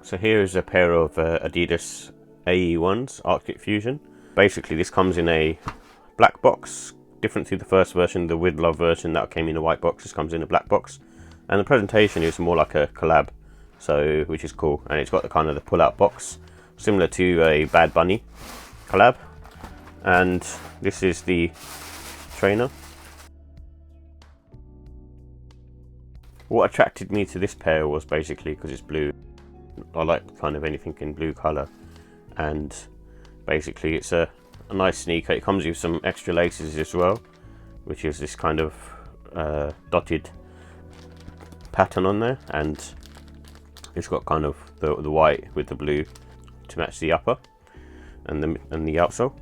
So here is a pair of Adidas AE1s, Arctic Fusion. Basically this comes in a black box, different to the first version, the With Love version that came in a white box. This comes in a black box. And the presentation is more like a collab, so which is cool. And it's got the kind of the pull-out box, similar to a Bad Bunny collab. And this is the trainer. What attracted me to this pair was basically because it's blue. I like kind of anything in blue colour, and basically it's a nice sneaker. It comes with some extra laces as well, which is this kind of dotted pattern on there, and it's got kind of the white with the blue to match the upper and the outsole.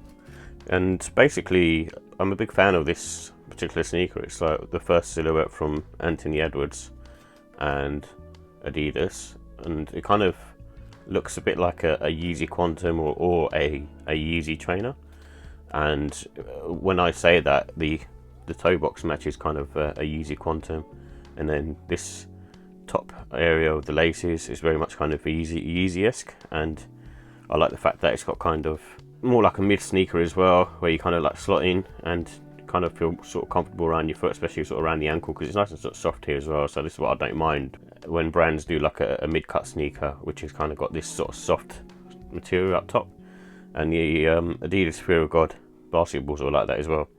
And basically I'm a big fan of this particular sneaker. It's like the first silhouette from Anthony Edwards and Adidas, and it kind of looks a bit like a Yeezy Quantum or a Yeezy trainer. And when I say that, the toe box matches kind of a Yeezy Quantum, and then this top area of the laces is very much kind of Yeezy-esque. And I like the fact that it's got kind of more like a mid sneaker as well, where you kind of like slot in and kind of feel sort of comfortable around your foot, especially sort of around the ankle, because it's nice and sort of soft here as well. So this is what I don't mind when brands do like a mid-cut sneaker, which has kind of got this sort of soft material up top. And the Adidas Fear of God basketballs are like that as well.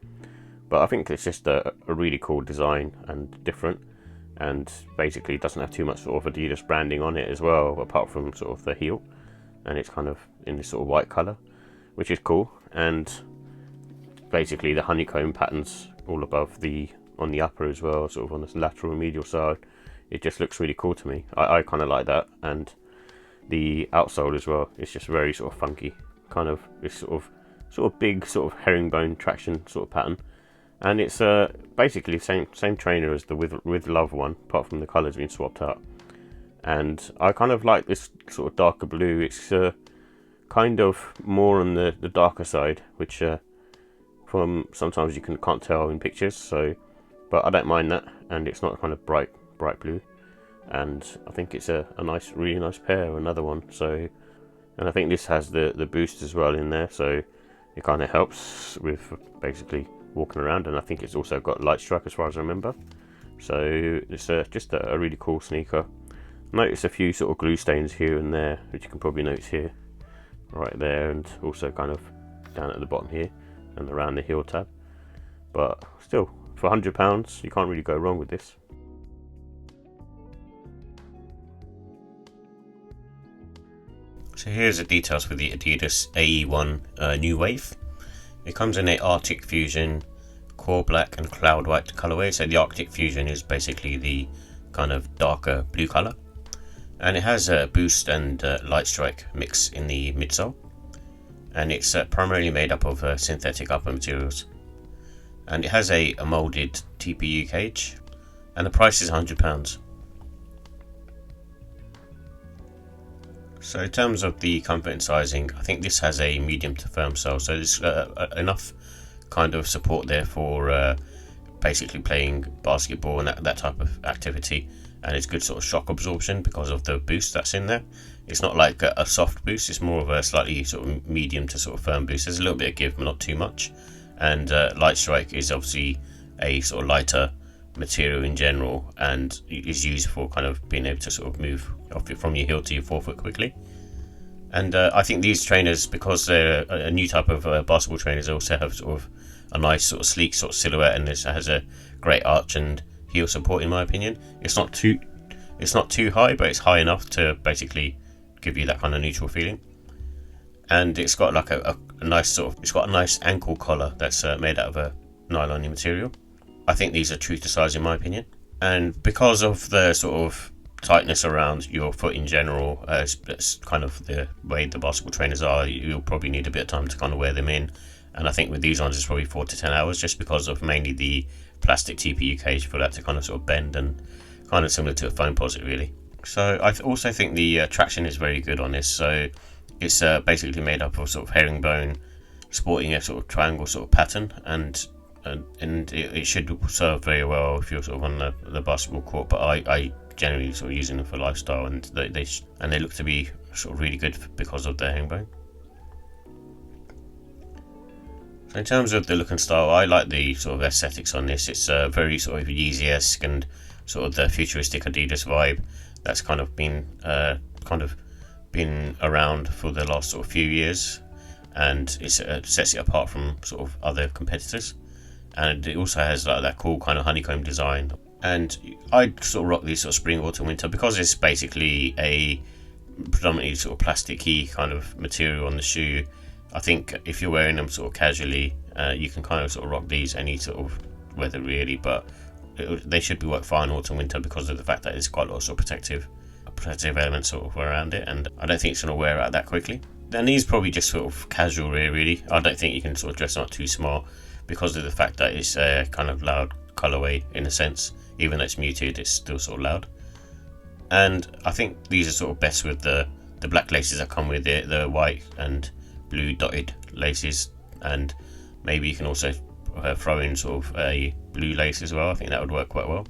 But I think it's just a really cool design and different, and basically doesn't have too much sort of Adidas branding on it as well, apart from sort of the heel, and it's kind of in this sort of white colour, which is cool. And basically the honeycomb patterns all above on the upper as well, sort of on this lateral and medial side. It just looks really cool to me. I kind of like that. And the outsole as well, it's just very sort of funky, kind of this sort of big sort of herringbone traction sort of pattern. And it's basically same trainer as the with Love one, apart from the colours being swapped out. And I kind of like this sort of darker blue. It's kind of more on the darker side, which from sometimes you can't tell in pictures. So, but I don't mind that, and it's not kind of bright blue. And I think it's a really nice pair, another one. So, and I think this has the boost as well in there, so it kind of helps with basically walking around. And I think it's also got light strike as far as I remember. So it's just a really cool sneaker. Notice a few sort of glue stains here and there, which you can probably notice here, right there, and also kind of down at the bottom here and around the heel tab. But still, for £100 you can't really go wrong with this. So here's the details for the Adidas AE1 New Wave. It comes in a Arctic Fusion, Core Black and Cloud White colorway. So the Arctic Fusion is basically the kind of darker blue color, and it has a boost and light strike mix in the midsole, and it's primarily made up of synthetic upper materials, and it has a molded TPU cage, and the price is £100. So in terms of the comfort and sizing, I think this has a medium to firm sole, so there's enough kind of support there for basically playing basketball and that type of activity, and it's good sort of shock absorption because of the boost that's in there. It's not like a soft boost, it's more of a slightly sort of medium to sort of firm boost. There's a little bit of give, but not too much. And light strike is obviously a sort of lighter material in general, and is used for kind of being able to sort of move off it from your heel to your forefoot quickly. And I think these trainers, because they're a new type of basketball trainers, also have sort of a nice sort of sleek sort of silhouette, and this has a great arch and heel support in my opinion. It's not too high, but it's high enough to basically give you that kind of neutral feeling. And it's got like a nice sort of, it's got a nice ankle collar that's made out of a nylon material. I think these are true to size in my opinion. And because of the sort of tightness around your foot in general, it's kind of the way the basketball trainers are, you'll probably need a bit of time to kind of wear them in. And I think with these ones it's probably 4 to 10 hours, just because of mainly the plastic TPU cage for that to kind of sort of bend, and kind of similar to a foam posit really. So I also think the traction is very good on this. So it's basically made up of sort of herringbone, sporting a sort of triangle sort of pattern, and it should serve very well if you're sort of on the basketball court. But I generally sort of using them for lifestyle, and they look to be sort of really good because of their herringbone. So in terms of the look and style, I like the sort of aesthetics on this. It's very sort of Yeezy-esque and sort of the futuristic Adidas vibe that's kind of been around for the last sort of few years, and it sets it apart from sort of other competitors. And it also has like that cool kind of honeycomb design. And I sort of rock these sort of spring, autumn, winter because it's basically a predominantly sort of plasticky kind of material on the shoe. I think if you're wearing them sort of casually, you can kind of sort of rock these any sort of weather really, but they should be work fine autumn, winter because of the fact that there's quite a lot of sort of protective elements sort of around it, and I don't think it's going to wear out that quickly. And these probably just sort of casual wear really. I don't think you can sort of dress them up too smart because of the fact that it's a kind of loud colourway in a sense. Even though it's muted, it's still sort of loud. And I think these are sort of best with the black laces that come with it, the white and blue dotted laces, and maybe you can also throw in sort of a blue lace as well. I think that would work quite well.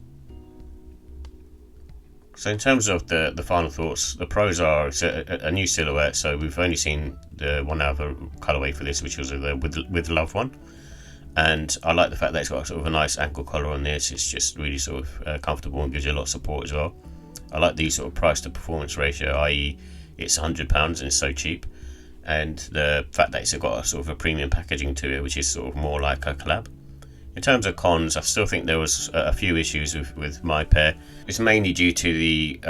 So in terms of the final thoughts, the pros are it's a new silhouette, so we've only seen the one other colourway for this, which was the with love one, and I like the fact that it's got sort of a nice ankle collar on this. It's just really sort of comfortable and gives you a lot of support as well. I like the sort of price to performance ratio, i.e. it's £100 and it's so cheap, and the fact that it's got a sort of a premium packaging to it, which is sort of more like a collab. In terms of cons, I still think there was a few issues with my pair. It's mainly due to the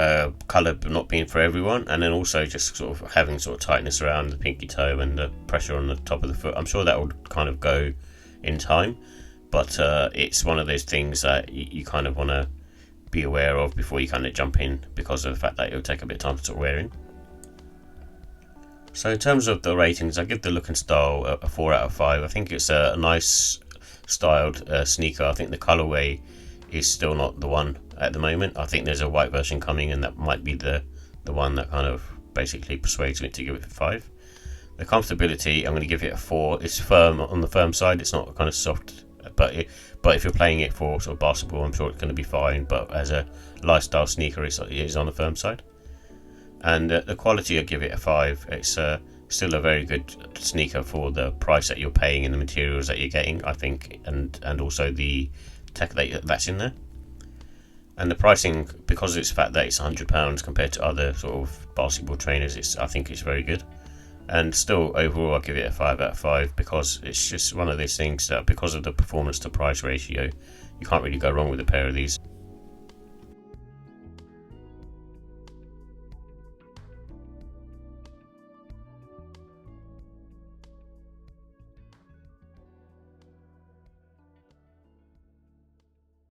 colour not being for everyone, and then also just sort of having sort of tightness around the pinky toe and the pressure on the top of the foot. I'm sure that would kind of go in time, but it's one of those things that you kind of want to be aware of before you kind of jump in, because of the fact that it'll take a bit of time to sort of wear in. So in terms of the ratings, I give the look and style a 4 out of 5. I think it's a nice styled sneaker. I think the colorway is still not the one at the moment. I think there's a white version coming, and that might be the one that kind of basically persuades me to give it 5. The comfortability, I'm going to give it a 4. It's firm on the firm side. It's not kind of soft, but if you're playing it for sort of basketball, I'm sure it's going to be fine. But as a lifestyle sneaker, it is on the firm side. And the quality, I give it a 5. It's still a very good sneaker for the price that you're paying and the materials that you're getting, I think, and also the tech that's in there. And the pricing, because of its fact that it's £100 compared to other sort of basketball trainers, I think it's very good. And still, overall, I'll give it a 5 out of 5 because it's just one of those things that, because of the performance to price ratio, you can't really go wrong with a pair of these.